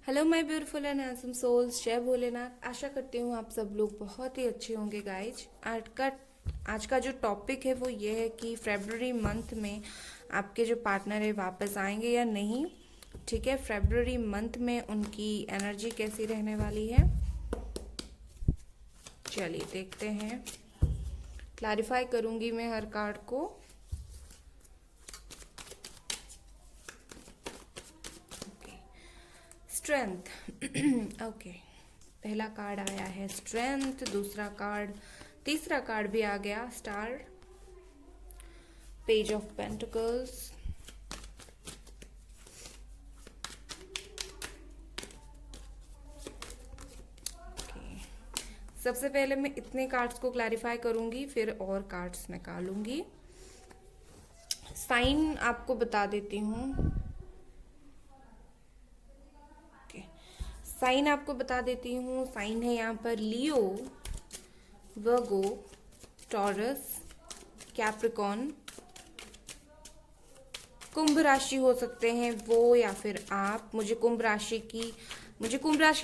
Hello my beautiful and handsome souls, Jai Bholenath. आशा करती हूँ आप सब लोग बहुत ही अच्छे होंगे गाइज। आज का जो टॉपिक है वो ये है कि फरवरी मंथ में आपके जो पार्टनर है वापस आएंगे या नहीं। ठीक है, फरवरी मंथ में उनकी एनर्जी कैसी रहने वाली है, चलिए देखते हैं। क्लैरिफाई करूँगी मैं हर कार्ड को। स्ट्रेंथ ओके, पहला कार्ड आया है स्ट्रेंथ, दूसरा कार्ड, तीसरा कार्ड भी आ गया स्टार, पेज ऑफ पेंटिकल्स, सबसे पहले मैं इतने कार्ड्स को क्लैरिफाई करूंगी, फिर और कार्ड्स निकालूंगी। साइन आपको बता देती हूँ। साइन आपको बता देती हूँ। साइन है यहाँ पर लियो, वर्गो, टॉरस, कैप्रिकॉन, कुंभ राशि हो सकते हैं वो या फिर आप। मुझे कुंभ राशि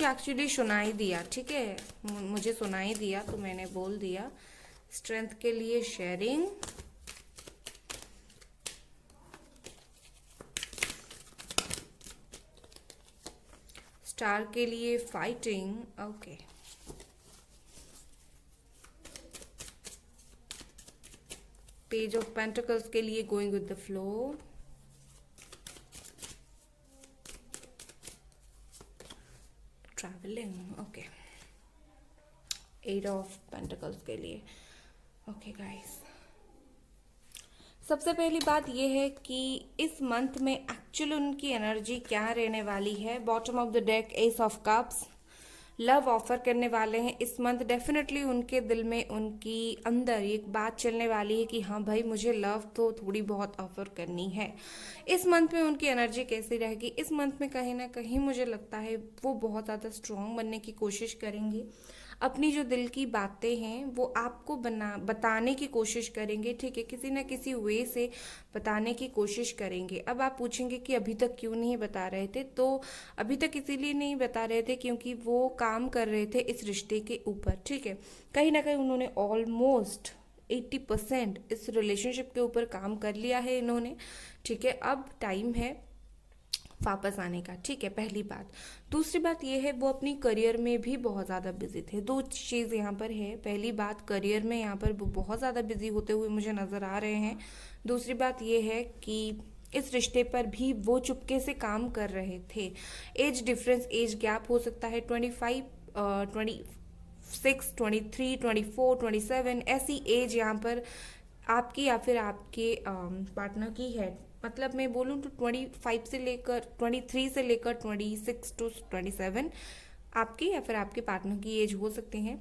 एक्चुअली सुनाई दिया, ठीक है, मुझे सुनाई दिया तो मैंने बोल दिया। स्ट्रेंथ के लिए शेयरिंग, स्टार के लिए fighting, okay, page of pentacles के लिए going with the flow, travelling, okay, eight of pentacles के लिए। ओके गाइस, सबसे पहली बात यह है कि इस मंथ में एक्चुअली उनकी एनर्जी क्या रहने वाली है। Bottom of the deck S of cups, love offer करने वाले हैं इस मंथ। डेफिनेटली उनके दिल में, उनकी अंदर एक बात चलने वाली है कि हाँ भाई, मुझे लव तो थोड़ी बहुत ऑफर करनी है। इस मंथ में उनकी एनर्जी कैसी रहेगी, इस मंथ में कहीं ना कहीं मुझे लगता है वो बहुत ज़्यादा स्ट्रॉन्ग बनने की कोशिश करेंगे। अपनी जो दिल की बातें हैं वो आपको बताने की कोशिश करेंगे, ठीक है, किसी ना किसी वे से बताने की कोशिश करेंगे। अब आप पूछेंगे कि अभी तक क्यों नहीं बता रहे थे, तो अभी तक इसीलिए नहीं बता रहे थे क्योंकि वो काम कर रहे थे इस रिश्ते के ऊपर, ठीक है। कहीं ना कहीं उन्होंने ऑलमोस्ट 80% इस रिलेशनशिप के ऊपर काम कर लिया है इन्होंने, ठीक है। अब टाइम है वापस आने का, ठीक है, पहली बात। दूसरी बात यह है वो अपनी करियर में भी बहुत ज़्यादा बिजी थे। दो चीज़ यहाँ पर है। पहली बात, करियर में यहाँ पर वो बहुत ज़्यादा बिजी होते हुए मुझे नज़र आ रहे हैं। दूसरी बात यह है कि इस रिश्ते पर भी वो चुपके से काम कर रहे थे। एज डिफरेंस, एज गैप हो सकता है 25, 26, 23, 24, 27, ऐसी एज यहाँ पर आपकी या फिर आपके पार्टनर की है। मतलब मैं बोलूँ तो 25 से लेकर 23 से लेकर 26 टू 27 आपकी या फिर आपके पार्टनर की एज हो सकती हैं।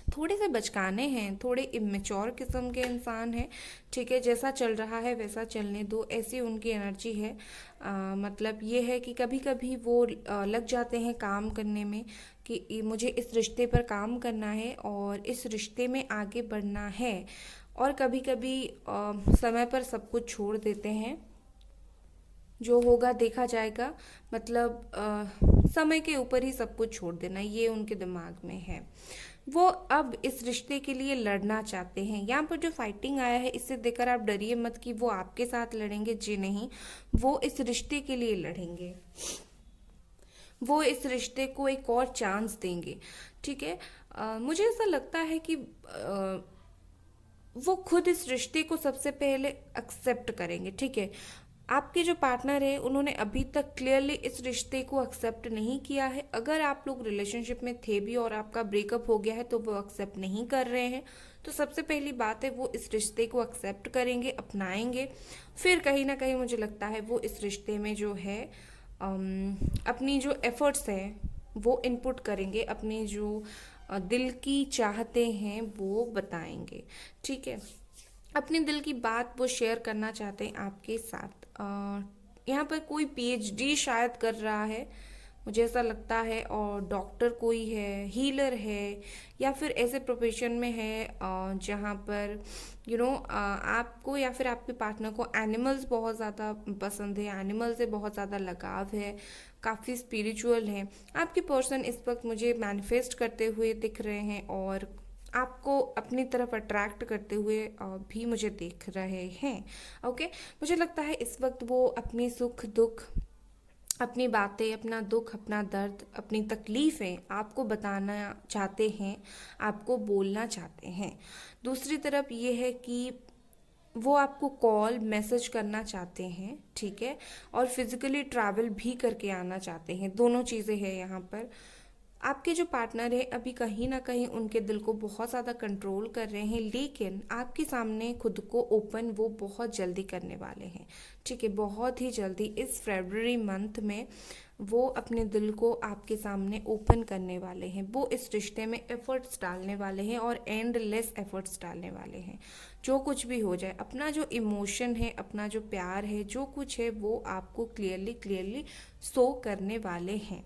थोड़े से बचकाने हैं, थोड़े इमेच्योर किस्म के इंसान हैं, ठीक है। जैसा चल रहा है वैसा चलने दो, ऐसी उनकी एनर्जी है। मतलब ये है कि कभी कभी वो लग जाते हैं काम करने में कि मुझे इस रिश्ते पर काम करना है और इस रिश्ते में आगे बढ़ना है, और कभी कभी समय पर सब कुछ छोड़ देते हैं। जो होगा देखा जाएगा, मतलब समय के ऊपर ही सब कुछ छोड़ देना, ये उनके दिमाग में है। वो अब इस रिश्ते के लिए लड़ना चाहते हैं। यहाँ पर जो फाइटिंग आया है इससे देखकर आप डरिए मत कि वो आपके साथ लड़ेंगे, जी नहीं, वो इस रिश्ते के लिए लड़ेंगे। वो इस रिश्ते को एक और चांस देंगे, ठीक है। मुझे ऐसा लगता है कि वो खुद इस रिश्ते को सबसे पहले एक्सेप्ट करेंगे, ठीक है। आपके जो पार्टनर है उन्होंने अभी तक क्लियरली इस रिश्ते को एक्सेप्ट नहीं किया है। अगर आप लोग रिलेशनशिप में थे भी और आपका ब्रेकअप हो गया है तो वो एक्सेप्ट नहीं कर रहे हैं। तो सबसे पहली बात है वो इस रिश्ते को एक्सेप्ट करेंगे, अपनाएंगे। फिर कहीं ना कहीं मुझे लगता है वो इस रिश्ते में जो है अपनी जो एफर्ट्स हैं वो इनपुट करेंगे, अपनी जो दिल की चाहते हैं वो बताएंगे, ठीक है। अपने दिल की बात वो शेयर करना चाहते हैं आपके साथ। यहाँ पर कोई पीएचडी शायद कर रहा है, मुझे ऐसा लगता है, और डॉक्टर कोई है, हीलर है, या फिर ऐसे प्रोफेशन में है जहाँ पर आपको या फिर आपके पार्टनर को एनिमल्स बहुत ज़्यादा पसंद है, एनिमल से बहुत ज़्यादा लगाव है, काफ़ी स्पिरिचुअल है। आपके पर्सन इस वक्त मुझे मैनिफेस्ट करते हुए दिख रहे हैं और आपको अपनी तरफ अट्रैक्ट करते हुए भी मुझे देख रहे हैं। ओके, मुझे लगता है इस वक्त वो अपनी सुख दुख, अपनी बातें, अपना दुख, अपना दर्द, अपनी तकलीफ़ें आपको बताना चाहते हैं, आपको बोलना चाहते हैं। दूसरी तरफ ये है कि वो आपको कॉल मैसेज करना चाहते हैं, ठीक है, और फिजिकली ट्रैवल भी करके आना चाहते हैं। दोनों चीज़ें हैं यहाँ पर। आपके जो पार्टनर है अभी कहीं ना कहीं उनके दिल को बहुत ज़्यादा कंट्रोल कर रहे हैं, लेकिन आपके सामने खुद को ओपन वो बहुत जल्दी करने वाले हैं, ठीक है, बहुत ही जल्दी। इस फरवरी मंथ में वो अपने दिल को आपके सामने ओपन करने वाले हैं। वो इस रिश्ते में एफर्ट्स डालने वाले हैं और एंडलेस एफर्ट्स डालने वाले हैं। जो कुछ भी हो जाए, अपना जो इमोशन है, अपना जो प्यार है, जो कुछ है, वो आपको क्लियरली शो करने वाले हैं,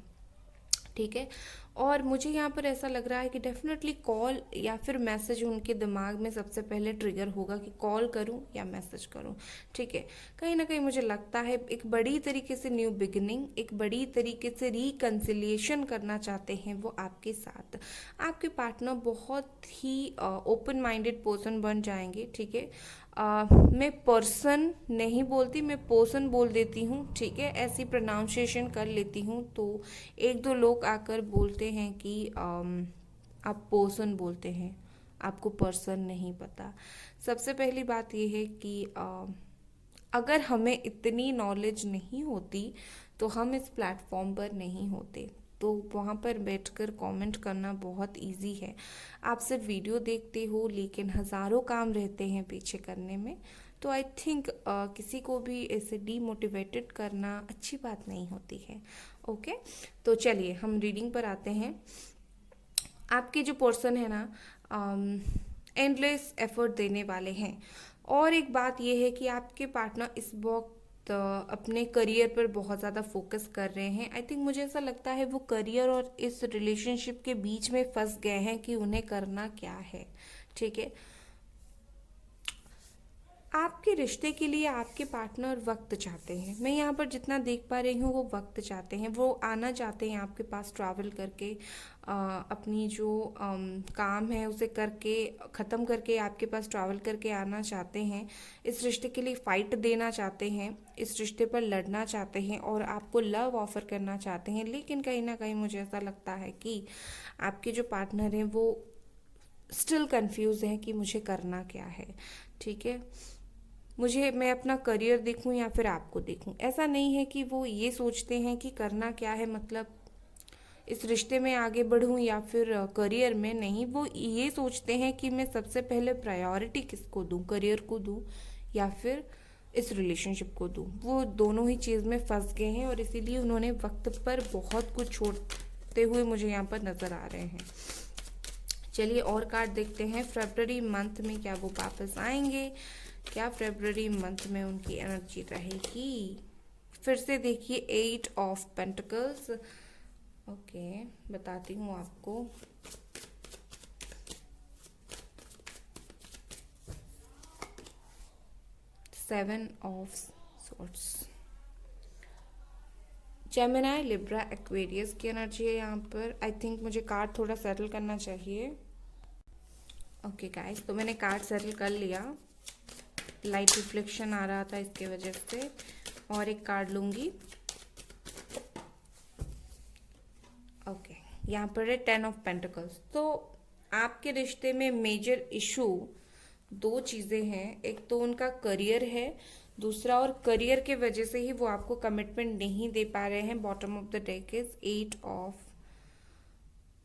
ठीक है। और मुझे यहाँ पर ऐसा लग रहा है कि डेफिनेटली कॉल या फिर मैसेज उनके दिमाग में सबसे पहले ट्रिगर होगा कि कॉल करूँ या मैसेज करूँ, ठीक है। कहीं ना कहीं मुझे लगता है एक बड़ी तरीके से न्यू बिगिनिंग, एक बड़ी तरीके से रिकन्सिलिएशन करना चाहते हैं वो आपके साथ। आपके पार्टनर बहुत ही ओपन माइंडेड पर्सन बन जाएंगे, ठीक है। मैं पर्सन नहीं बोलती, मैं पर्सन बोल देती हूँ, ठीक है, ऐसी प्रोनाउंसिएशन कर लेती हूँ। तो एक दो लोग आकर बोलते हैं कि आप पर्सन बोलते हैं, आपको पर्सन नहीं पता। सबसे पहली बात यह है कि अगर हमें इतनी नॉलेज नहीं होती तो हम इस प्लेटफॉर्म पर नहीं होते। तो वहाँ पर बैठकर कमेंट करना बहुत इजी है। आप सिर्फ वीडियो देखते हो, लेकिन हज़ारों काम रहते हैं पीछे करने में। तो आई थिंक किसी को भी ऐसे डीमोटिवेटेड करना अच्छी बात नहीं होती है। ओके, तो चलिए हम रीडिंग पर आते हैं। आपके जो पर्सन है ना, एंडलेस एफर्ट देने वाले हैं। और एक बात यह है कि आपके पार्टनर इस वक्त अपने करियर पर बहुत ज़्यादा फोकस कर रहे हैं। आई थिंक मुझे ऐसा लगता है वो करियर और इस रिलेशनशिप के बीच में फंस गए हैं कि उन्हें करना क्या है, ठीक है। आपके रिश्ते के लिए आपके पार्टनर वक्त चाहते हैं। मैं यहाँ पर जितना देख पा रही हूँ वो वक्त चाहते हैं, वो आना चाहते हैं आपके पास ट्रैवल करके, अपनी जो काम है उसे करके ख़त्म करके आपके पास ट्रैवल करके आना चाहते हैं। इस रिश्ते के लिए फ़ाइट देना चाहते हैं, इस रिश्ते पर लड़ना चाहते हैं और आपको लव ऑफ़र करना चाहते हैं। लेकिन कहीं ना कहीं मुझे ऐसा लगता है कि आपके जो पार्टनर हैं वो स्टिल कंफ्यूज हैं कि मुझे करना क्या है, ठीक है। मैं अपना करियर देखूं या फिर आपको देखूं। ऐसा नहीं है कि वो ये सोचते हैं कि करना क्या है, मतलब इस रिश्ते में आगे बढ़ूं या फिर करियर में, नहीं। वो ये सोचते हैं कि मैं सबसे पहले प्रायोरिटी किसको दूं, करियर को दूं या फिर इस रिलेशनशिप को दूं। वो दोनों ही चीज़ में फंस गए हैं और इसीलिए उन्होंने वक्त पर बहुत कुछ छोड़ते हुए मुझे यहाँ पर नज़र आ रहे हैं। चलिए और कार्ड देखते हैं। फरवरी मंथ में क्या वो वापस आएंगे, क्या फरवरी मंथ में उनकी एनर्जी रहेगी। फिर से देखिए 8 ऑफ पेंटिकल्स। ओके, बताती हूँ आपको। Seven of swords, Gemini, Libra, Aquarius की एनर्जी है यहाँ पर। आई थिंक मुझे कार्ड थोड़ा सेटल करना चाहिए। ओके गाइस, तो मैंने कार्ड सेटल कर लिया। लाइट रिफ्लेक्शन आ रहा था इसके वजह से। और एक कार्ड लूंगी। ओके, यहाँ पर है 10 ऑफ पेंटिकल्स। तो आपके रिश्ते में मेजर इशू दो चीज़ें हैं। एक तो उनका करियर है, दूसरा, और करियर के वजह से ही वो आपको कमिटमेंट नहीं दे पा रहे हैं। Bottom of the deck is 8 of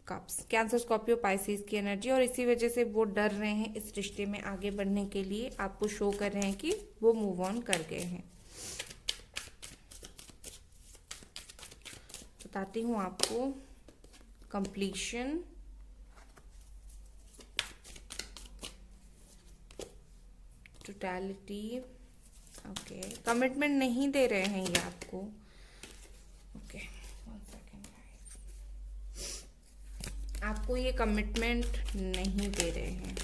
cups, cancer, Scorpio, Pisces की एनर्जी। और इसी वजह से वो डर रहे हैं इस रिश्ते में आगे बढ़ने के लिए। आपको शो कर रहे हैं कि वो मूव ऑन कर गए हैं। बताती हूँ आपको कंप्लीशन, टोटलिटी। ओके, कमिटमेंट नहीं दे रहे हैं ये आपको। Okay, 1 second. आपको ये कमिटमेंट नहीं दे रहे हैं।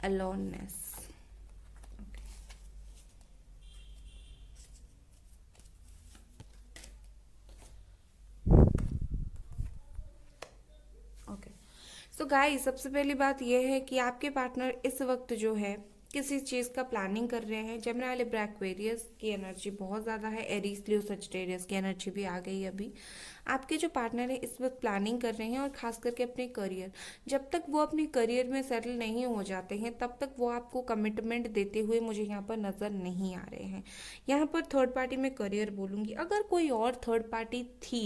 Aloneness, okay. सो गाइस, सबसे पहली बात यह है कि आपके पार्टनर इस वक्त जो है किसी चीज़ का प्लानिंग कर रहे हैं। जेमिनी, लिब्रा, एक्वेरियस की एनर्जी बहुत ज़्यादा है। एरीज, लियो, सजिटेरियस की एनर्जी भी आ गई अभी। आपके जो पार्टनर है इस वक्त प्लानिंग कर रहे हैं, और खास करके अपने करियर, जब तक वो अपने करियर में सेटल नहीं हो जाते हैं तब तक वो आपको कमिटमेंट देते हुए मुझे यहाँ पर नज़र नहीं आ रहे हैं। यहाँ पर थर्ड पार्टी में करियर बोलूँगी, अगर कोई और थर्ड पार्टी थी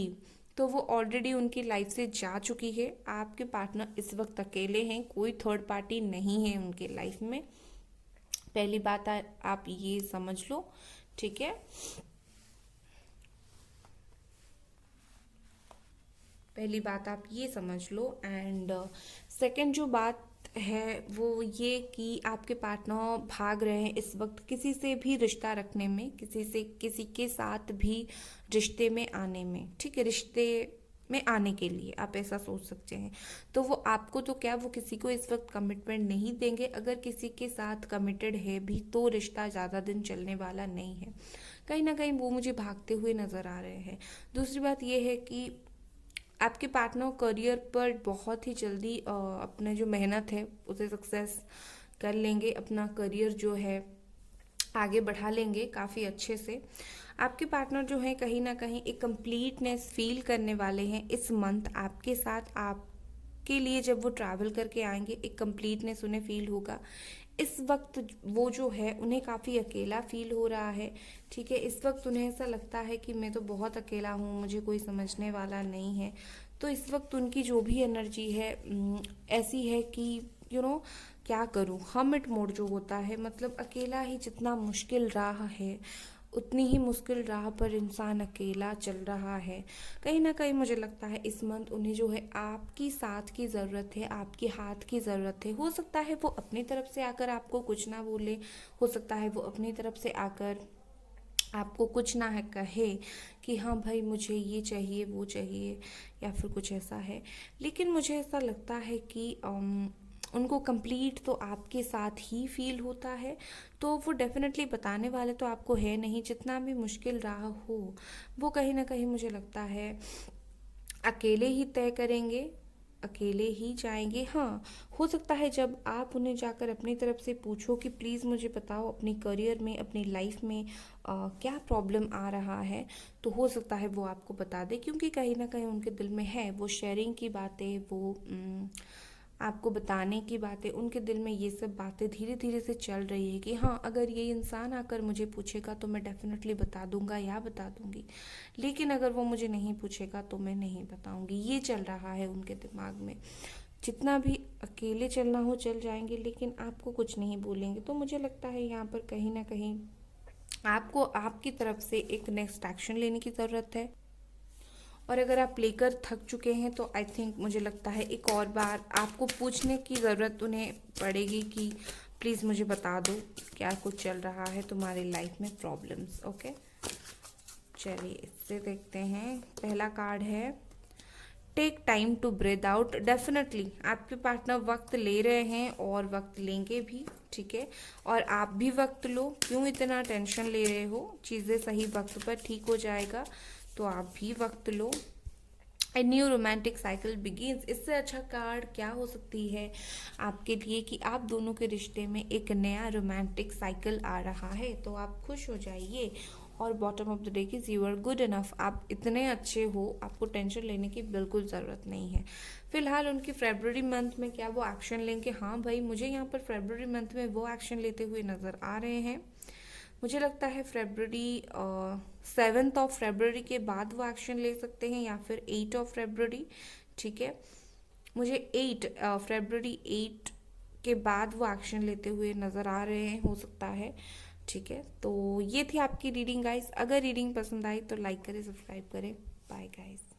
तो वो ऑलरेडी उनकी लाइफ से जा चुकी है। आपके पार्टनर इस वक्त अकेले हैं, कोई थर्ड पार्टी नहीं है उनके लाइफ में। पहली बात आप ये समझ लो, ठीक है। पहली बात आप ये समझ लो। एंड सेकंड जो बात है वो ये कि आपके पार्टनर भाग रहे हैं इस वक्त किसी से भी रिश्ता रखने में, किसी के साथ भी रिश्ते में आने में, ठीक है, रिश्ते में आने के लिए आप ऐसा सोच सकते हैं। तो वो आपको तो क्या, वो किसी को इस वक्त कमिटमेंट नहीं देंगे। अगर किसी के साथ कमिटेड है भी तो रिश्ता ज़्यादा दिन चलने वाला नहीं है। कहीं ना कहीं वो मुझे भागते हुए नज़र आ रहे हैं। दूसरी बात ये है कि आपके पार्टनर करियर पर बहुत ही जल्दी अपने जो मेहनत है उसे सक्सेस कर लेंगे, अपना करियर जो है आगे बढ़ा लेंगे काफ़ी अच्छे से। आपके पार्टनर जो है कहीं ना कहीं एक कंप्लीटनेस फील करने वाले हैं इस मंथ आपके साथ। आपके लिए जब वो ट्रैवल करके आएंगे एक कंप्लीटनेस उन्हें फील होगा। इस वक्त वो जो है उन्हें काफ़ी अकेला फील हो रहा है, ठीक है। इस वक्त उन्हें ऐसा लगता है कि मैं तो बहुत अकेला हूँ, मुझे कोई समझने वाला नहीं है। तो इस वक्त उनकी जो भी एनर्जी है ऐसी है कि क्या करूँ, हर्मिट मोड जो होता है, मतलब अकेला ही जितना मुश्किल राह है उतनी ही मुश्किल राह पर इंसान अकेला चल रहा है। कहीं ना कहीं मुझे लगता है इस मंथ उन्हें जो है आपकी साथ की ज़रूरत है, आपकी हाथ की ज़रूरत है। हो सकता है वो अपनी तरफ से आकर आपको कुछ ना बोले, हो सकता है वो अपनी तरफ से आकर आपको कुछ ना है कहे कि हाँ भाई मुझे ये चाहिए वो चाहिए, या फिर कुछ ऐसा है। लेकिन मुझे ऐसा लगता है कि उनको कंप्लीट तो आपके साथ ही फील होता है। तो वो डेफिनेटली बताने वाले तो आपको है नहीं, जितना भी मुश्किल रहा हो वो कहीं ना कहीं मुझे लगता है अकेले ही तय करेंगे, अकेले ही जाएंगे। हाँ, हो सकता है जब आप उन्हें जाकर अपनी तरफ से पूछो कि प्लीज़ मुझे बताओ अपनी करियर में, अपनी लाइफ में क्या प्रॉब्लम आ रहा है, तो हो सकता है वो आपको बता दे, क्योंकि कहीं ना कहीं उनके दिल में है वो शेयरिंग की बातें, वो आपको बताने की बातें, उनके दिल में ये सब बातें धीरे धीरे से चल रही है कि हाँ अगर ये इंसान आकर मुझे पूछेगा तो मैं डेफिनेटली बता दूंगा या बता दूंगी, लेकिन अगर वो मुझे नहीं पूछेगा तो मैं नहीं बताऊंगी। ये चल रहा है उनके दिमाग में। जितना भी अकेले चलना हो चल जाएंगे, लेकिन आपको कुछ नहीं बोलेंगे। तो मुझे लगता है यहाँ पर कहीं ना कहीं आपको आपकी तरफ से एक नेक्स्ट एक्शन लेने की ज़रूरत है। और अगर आप लेकर थक चुके हैं तो आई थिंक मुझे लगता है एक और बार आपको पूछने की ज़रूरत उन्हें पड़ेगी कि प्लीज़ मुझे बता दो क्या कुछ चल रहा है तुम्हारी लाइफ में, प्रॉब्लम्स। ओके, चलिए इससे देखते हैं। पहला कार्ड है take time to breathe out. Definitely आपके पार्टनर वक्त ले रहे हैं और वक्त लेंगे भी, ठीक है। और आप भी वक्त लो, क्यों इतना टेंशन ले रहे हो, चीज़ें सही वक्त पर ठीक हो जाएगा, तो आप भी वक्त लो। A new romantic cycle begins. इससे अच्छा कार्ड क्या हो सकती है आपके लिए कि आप दोनों के रिश्ते में एक नया रोमांटिक साइकिल आ रहा है, तो आप खुश हो जाइए। और bottom of the day is you are good enough. आप इतने अच्छे हो, आपको टेंशन लेने की बिल्कुल ज़रूरत नहीं है। फिलहाल उनकी फेब्रुअरी मंथ में क्या वो एक्शन लेंगे? हाँ भाई, मुझे यहाँ पर फेब्रुअरी मंथ में वो एक्शन लेते हुए नज़र आ रहे हैं। मुझे लगता है फेब्रुअरी 7 ऑफ फेब्रुअरी के बाद वो एक्शन ले सकते हैं, या फिर 8 ऑफ फेब्रुअरी, ठीक है। मुझे 8 फेब्रुअरी 8 के बाद वो एक्शन लेते हुए नज़र आ रहे हैं, हो सकता है, ठीक है। तो ये थी आपकी रीडिंग गाइस। अगर रीडिंग पसंद आई तो लाइक करें, सब्सक्राइब करें। Bye guys.